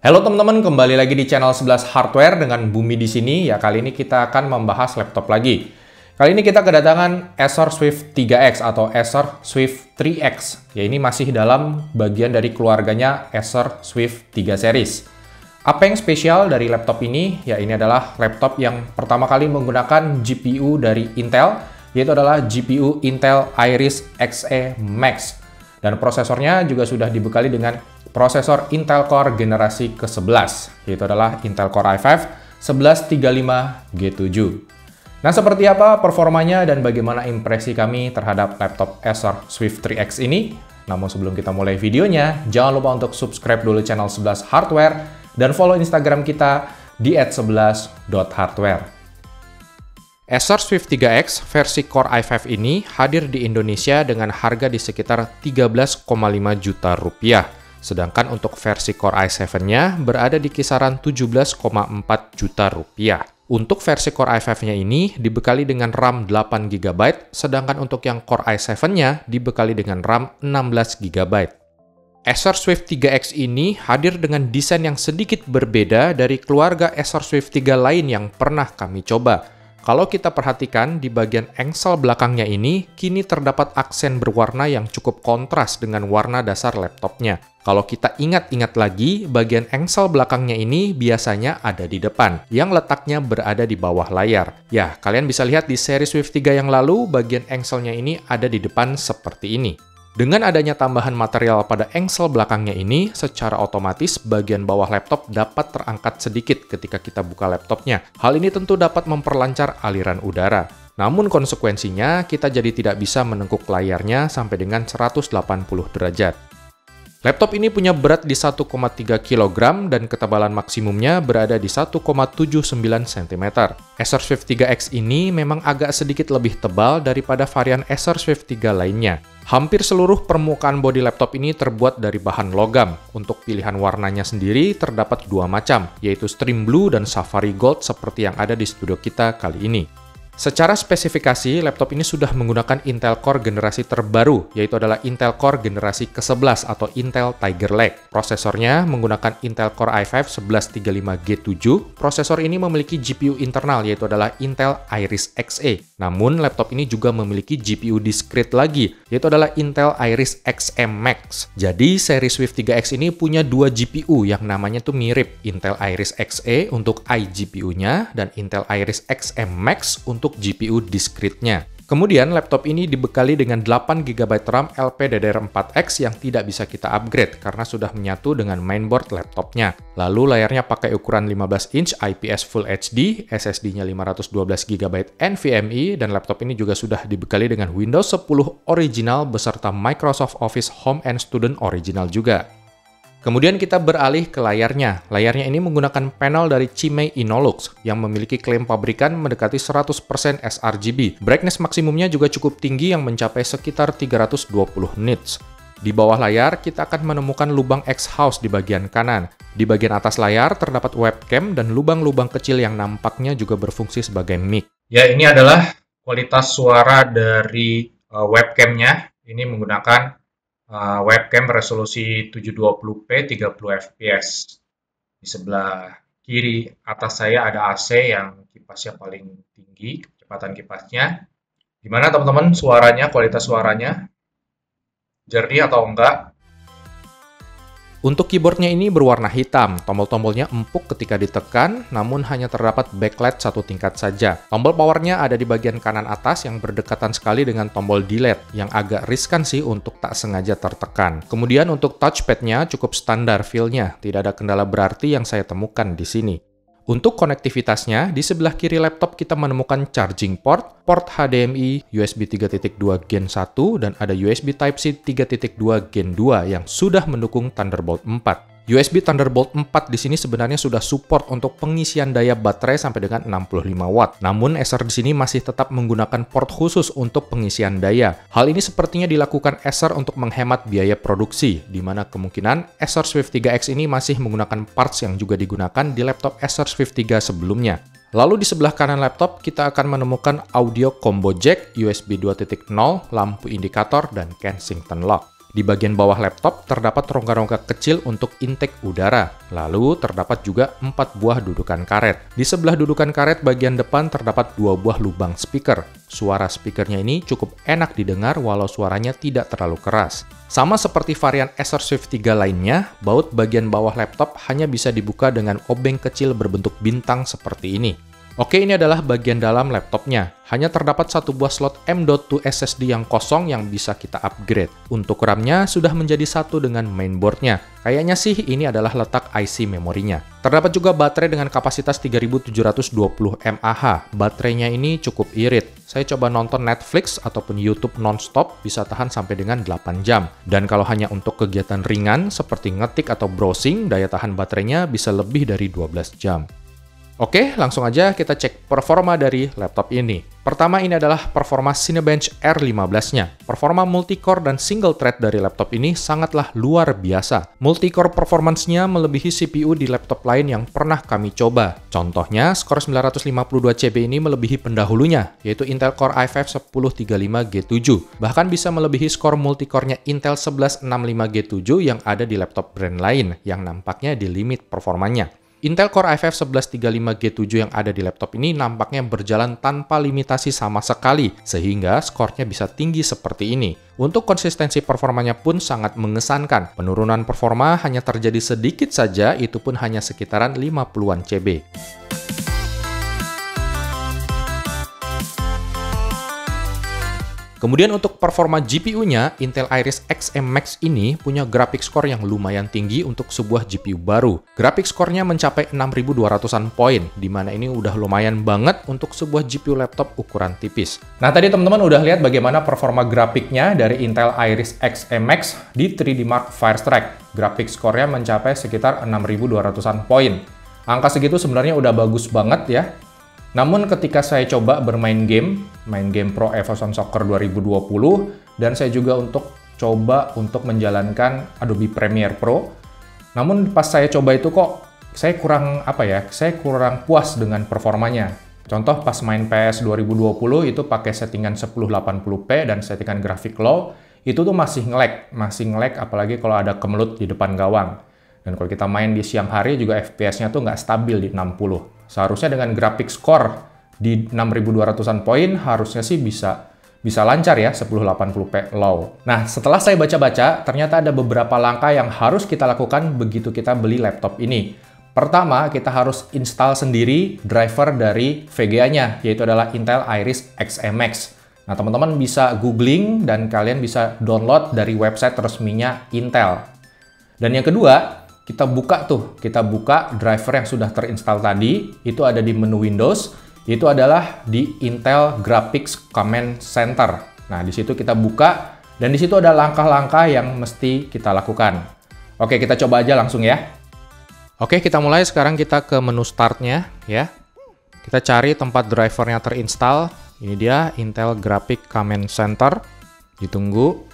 Halo teman-teman, kembali lagi di channel 11 Hardware dengan Bumi di sini. Ya, kali ini kita akan membahas laptop lagi. Kali ini kita kedatangan Acer Swift 3X atau Acer Swift 3X. Ya, ini masih dalam bagian dari keluarganya Acer Swift 3 series. Apa yang spesial dari laptop ini? Ya, ini adalah laptop yang pertama kali menggunakan GPU dari Intel, yaitu adalah GPU Intel Iris Xe Max. Dan prosesornya juga sudah dibekali dengan prosesor Intel Core generasi ke-11, yaitu adalah Intel Core i5 1135G7. Nah, seperti apa performanya dan bagaimana impresi kami terhadap laptop Acer Swift 3X ini? Namun sebelum kita mulai videonya, jangan lupa untuk subscribe dulu channel 11 Hardware dan follow Instagram kita di @11.hardware. Acer Swift 3X versi Core i5 ini hadir di Indonesia dengan harga di sekitar 13,5 juta rupiah. Sedangkan untuk versi Core i7-nya berada di kisaran 17,4 juta rupiah. Untuk versi Core i5-nya ini dibekali dengan RAM 8 GB, sedangkan untuk yang Core i7-nya dibekali dengan RAM 16 GB. Acer Swift 3X ini hadir dengan desain yang sedikit berbeda dari keluarga Acer Swift 3 lain yang pernah kami coba. Kalau kita perhatikan di bagian engsel belakangnya ini, kini terdapat aksen berwarna yang cukup kontras dengan warna dasar laptopnya. Kalau kita ingat-ingat lagi, bagian engsel belakangnya ini biasanya ada di depan, yang letaknya berada di bawah layar. Ya, kalian bisa lihat di seri Swift 3 yang lalu, bagian engselnya ini ada di depan seperti ini. Dengan adanya tambahan material pada engsel belakangnya ini, secara otomatis bagian bawah laptop dapat terangkat sedikit ketika kita buka laptopnya. Hal ini tentu dapat memperlancar aliran udara. Namun konsekuensinya, kita jadi tidak bisa menengkuk layarnya sampai dengan 180 derajat. Laptop ini punya berat di 1,3 kg dan ketebalan maksimumnya berada di 1,79 cm. Acer Swift 3X ini memang agak sedikit lebih tebal daripada varian Acer Swift 3 lainnya. Hampir seluruh permukaan bodi laptop ini terbuat dari bahan logam. Untuk pilihan warnanya sendiri terdapat dua macam, yaitu Stream Blue dan Safari Gold seperti yang ada di studio kita kali ini. Secara spesifikasi, laptop ini sudah menggunakan Intel Core generasi terbaru, yaitu adalah Intel Core generasi ke-11 atau Intel Tiger Lake. Prosesornya menggunakan Intel Core i5 1135G7. Prosesor ini memiliki GPU internal, yaitu adalah Intel Iris Xe. Namun, laptop ini juga memiliki GPU discrete lagi, yaitu adalah Intel Iris Xe Max. Jadi, seri Swift 3X ini punya dua GPU yang namanya tuh mirip. Intel Iris Xe untuk iGPU-nya dan Intel Iris Xe Max untuk GPU discrete-nya. Kemudian, laptop ini dibekali dengan 8 GB RAM LPDDR4X yang tidak bisa kita upgrade karena sudah menyatu dengan mainboard laptopnya. Lalu layarnya pakai ukuran 15 inch IPS Full HD, SSD-nya 512 GB NVMe, dan laptop ini juga sudah dibekali dengan Windows 10 original beserta Microsoft Office Home and Student original juga. Kemudian kita beralih ke layarnya. Layarnya ini menggunakan panel dari Cimei Innolux yang memiliki klaim pabrikan mendekati 100% sRGB. Brightness maksimumnya juga cukup tinggi yang mencapai sekitar 320 nits. Di bawah layar, kita akan menemukan lubang X-House di bagian kanan. Di bagian atas layar terdapat webcam dan lubang-lubang kecil yang nampaknya juga berfungsi sebagai mic. Ya, ini adalah kualitas suara dari webcamnya. Ini menggunakan webcam resolusi 720p 30 fps. Di sebelah kiri atas saya ada AC yang kipasnya paling tinggi, kecepatan kipasnya. Gimana teman-teman suaranya, kualitas suaranya? Jernih atau enggak? Untuk keyboardnya ini berwarna hitam, tombol-tombolnya empuk ketika ditekan, namun hanya terdapat backlight satu tingkat saja. Tombol powernya ada di bagian kanan atas yang berdekatan sekali dengan tombol delete, yang agak riskan sih untuk tak sengaja tertekan. Kemudian untuk touchpad-nya cukup standar feel-nya, tidak ada kendala berarti yang saya temukan di sini. Untuk konektivitasnya, di sebelah kiri laptop kita menemukan charging port, port HDMI, USB 3.2 Gen 1, dan ada USB Type-C 3.2 Gen 2 yang sudah mendukung Thunderbolt 4. USB Thunderbolt 4 di sini sebenarnya sudah support untuk pengisian daya baterai sampai dengan 65 watt. Namun Acer di sini masih tetap menggunakan port khusus untuk pengisian daya. Hal ini sepertinya dilakukan Acer untuk menghemat biaya produksi, di mana kemungkinan Acer Swift 3X ini masih menggunakan parts yang juga digunakan di laptop Acer Swift 3 sebelumnya. Lalu di sebelah kanan laptop kita akan menemukan audio combo jack, USB 2.0, lampu indikator, dan Kensington lock. Di bagian bawah laptop terdapat rongga-rongga kecil untuk intake udara. Lalu terdapat juga 4 buah dudukan karet. Di sebelah dudukan karet bagian depan terdapat 2 buah lubang speaker. Suara speakernya ini cukup enak didengar walau suaranya tidak terlalu keras. Sama seperti varian Acer Swift 3 lainnya, baut bagian bawah laptop hanya bisa dibuka dengan obeng kecil berbentuk bintang seperti ini. Oke, ini adalah bagian dalam laptopnya. Hanya terdapat 1 buah slot M.2 SSD yang kosong yang bisa kita upgrade. Untuk RAM-nya sudah menjadi satu dengan mainboard-nya. Kayaknya sih ini adalah letak IC memorinya. Terdapat juga baterai dengan kapasitas 3720 mAh. Baterainya ini cukup irit. Saya coba nonton Netflix ataupun YouTube non-stop bisa tahan sampai dengan 8 jam. Dan kalau hanya untuk kegiatan ringan seperti ngetik atau browsing, daya tahan baterainya bisa lebih dari 12 jam. Oke, langsung aja kita cek performa dari laptop ini. Pertama, ini adalah performa Cinebench R15-nya. Performa multicore dan single thread dari laptop ini sangatlah luar biasa. Multicore performance-nya melebihi CPU di laptop lain yang pernah kami coba. Contohnya, skor 952 CB ini melebihi pendahulunya, yaitu Intel Core i5 1035G7. Bahkan bisa melebihi skor multicore-nya Intel 1165G7 yang ada di laptop brand lain, yang nampaknya di limit performanya. Intel Core i5 1135G7 yang ada di laptop ini nampaknya berjalan tanpa limitasi sama sekali, sehingga skornya bisa tinggi seperti ini. Untuk konsistensi performanya pun sangat mengesankan. Penurunan performa hanya terjadi sedikit saja, itu pun hanya sekitaran 50-an CB. Kemudian untuk performa GPU-nya, Intel Iris Xe Max ini punya grafik score yang lumayan tinggi untuk sebuah GPU baru. Grafik score-nya mencapai 6200-an poin, di mana ini udah lumayan banget untuk sebuah GPU laptop ukuran tipis. Nah, tadi teman-teman udah lihat bagaimana performa grafiknya dari Intel Iris Xe Max di 3D Mark Firestrike. Grafik score-nya mencapai sekitar 6200-an poin. Angka segitu sebenarnya udah bagus banget ya. Namun ketika saya coba bermain game, main game Pro Evolution Soccer 2020, dan saya juga coba untuk menjalankan Adobe Premiere Pro. Namun pas saya coba itu kok saya kurang puas dengan performanya. Contoh pas main PS 2020 itu pakai settingan 1080p dan settingan grafik low, itu tuh masih nge-lag apalagi kalau ada kemelut di depan gawang. Dan kalau kita main di siang hari juga FPS-nya tuh nggak stabil di 60. Seharusnya dengan grafik score di 6200-an poin harusnya sih bisa lancar ya 1080p low. Nah, setelah saya baca-baca, ternyata ada beberapa langkah yang harus kita lakukan begitu kita beli laptop ini. Pertama, kita harus install sendiri driver dari VGA-nya, yaitu adalah Intel Iris Xe Max. Nah, teman-teman bisa googling dan kalian bisa download dari website resminya Intel. Dan yang kedua, kita buka driver yang sudah terinstall tadi, itu ada di menu Windows, itu adalah di Intel Graphics Command Center. Nah, di situ kita buka, dan di situ ada langkah-langkah yang mesti kita lakukan. Oke, kita coba aja langsung ya. Oke, kita mulai sekarang kita ke menu Start-nya ya. Kita cari tempat drivernya terinstall. Ini dia, Intel Graphics Command Center. Ditunggu.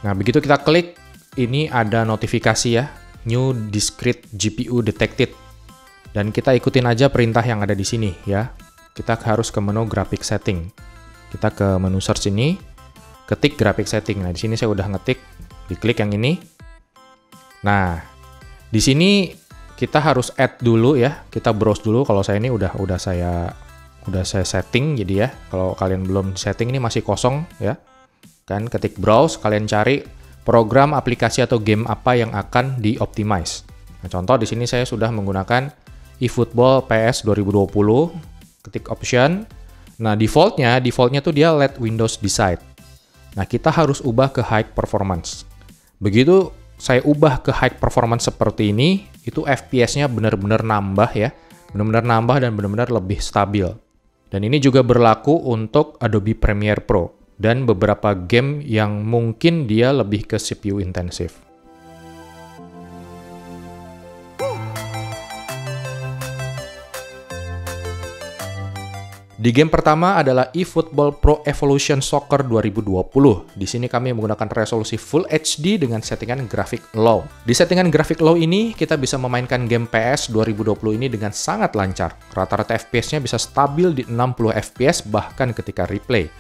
Nah, begitu kita klik, ini ada notifikasi ya. New Discrete GPU Detected. Dan kita ikutin aja perintah yang ada di sini ya. Kita harus ke menu Graphic Setting. Kita ke menu Search ini, ketik Graphic Setting. Nah, di sini saya udah ngetik, diklik yang ini. Nah, di sini kita harus add dulu ya. Kita browse dulu. Kalau saya ini udah saya setting jadi ya. Kalau kalian belum setting ini masih kosong ya. Kan ketik browse, kalian cari program, aplikasi atau game apa yang akan di-optimize. Nah, contoh di sini saya sudah menggunakan eFootball PS 2020, ketik option. Nah, defaultnya tuh dia let Windows decide. Nah, kita harus ubah ke high performance. Begitu saya ubah ke high performance seperti ini, itu FPS-nya benar-benar nambah ya. Benar-benar nambah dan benar-benar lebih stabil. Dan ini juga berlaku untuk Adobe Premiere Pro. Dan beberapa game yang mungkin dia lebih ke CPU intensif. Di game pertama adalah eFootball Pro Evolution Soccer 2020. Di sini kami menggunakan resolusi Full HD dengan settingan grafik low. Di settingan grafik low ini, kita bisa memainkan game PS 2020 ini dengan sangat lancar. Rata-rata FPS-nya bisa stabil di 60 FPS bahkan ketika replay.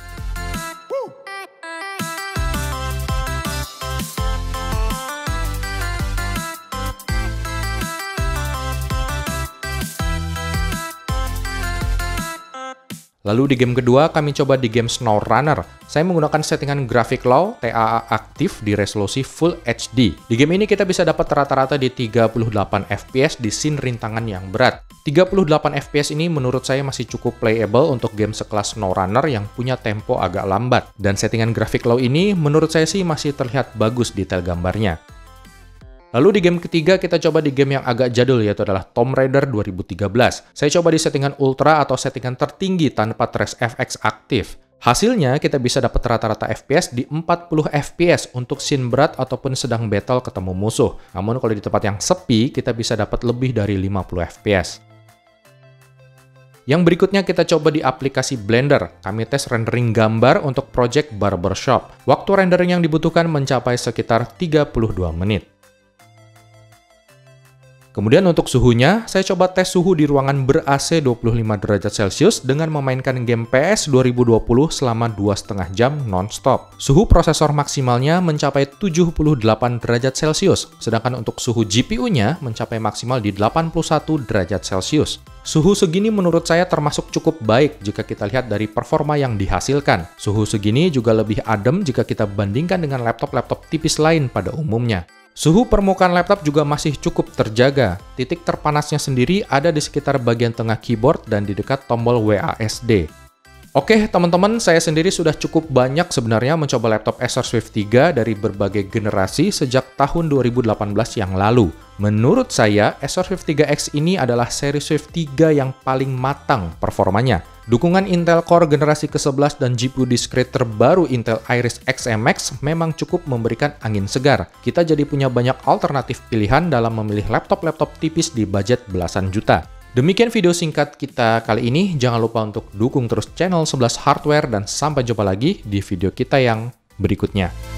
Lalu di game kedua, kami coba di game SnowRunner. Saya menggunakan settingan graphic low, TAA aktif di resolusi Full HD. Di game ini kita bisa dapat rata-rata di 38 FPS di scene rintangan yang berat. 38 FPS ini menurut saya masih cukup playable untuk game sekelas SnowRunner yang punya tempo agak lambat. Dan settingan graphic low ini menurut saya sih masih terlihat bagus detail gambarnya. Lalu di game ketiga kita coba di game yang agak jadul yaitu adalah Tomb Raider 2013. Saya coba di settingan ultra atau settingan tertinggi tanpa trace FX aktif. Hasilnya kita bisa dapat rata-rata FPS di 40 FPS untuk scene berat ataupun sedang battle ketemu musuh. Namun kalau di tempat yang sepi kita bisa dapat lebih dari 50 FPS. Yang berikutnya kita coba di aplikasi Blender. Kami tes rendering gambar untuk project Barbershop. Waktu rendering yang dibutuhkan mencapai sekitar 32 menit. Kemudian untuk suhunya, saya coba tes suhu di ruangan ber-AC 25 derajat Celcius dengan memainkan game PS 2020 selama 2,5 jam non-stop. Suhu prosesor maksimalnya mencapai 78 derajat Celcius, sedangkan untuk suhu GPU-nya mencapai maksimal di 81 derajat Celcius. Suhu segini menurut saya termasuk cukup baik jika kita lihat dari performa yang dihasilkan. Suhu segini juga lebih adem jika kita bandingkan dengan laptop-laptop tipis lain pada umumnya. Suhu permukaan laptop juga masih cukup terjaga. Titik terpanasnya sendiri ada di sekitar bagian tengah keyboard dan di dekat tombol WASD. Oke teman-teman, saya sendiri sudah cukup banyak sebenarnya mencoba laptop Acer Swift 3 dari berbagai generasi sejak tahun 2018 yang lalu. Menurut saya, Acer Swift 3X ini adalah seri Swift 3 yang paling matang performanya. Dukungan Intel Core generasi ke-11 dan GPU discrete terbaru Intel Iris Xe Max memang cukup memberikan angin segar. Kita jadi punya banyak alternatif pilihan dalam memilih laptop-laptop tipis di budget belasan juta. Demikian video singkat kita kali ini. Jangan lupa untuk dukung terus channel 11 Hardware dan sampai jumpa lagi di video kita yang berikutnya.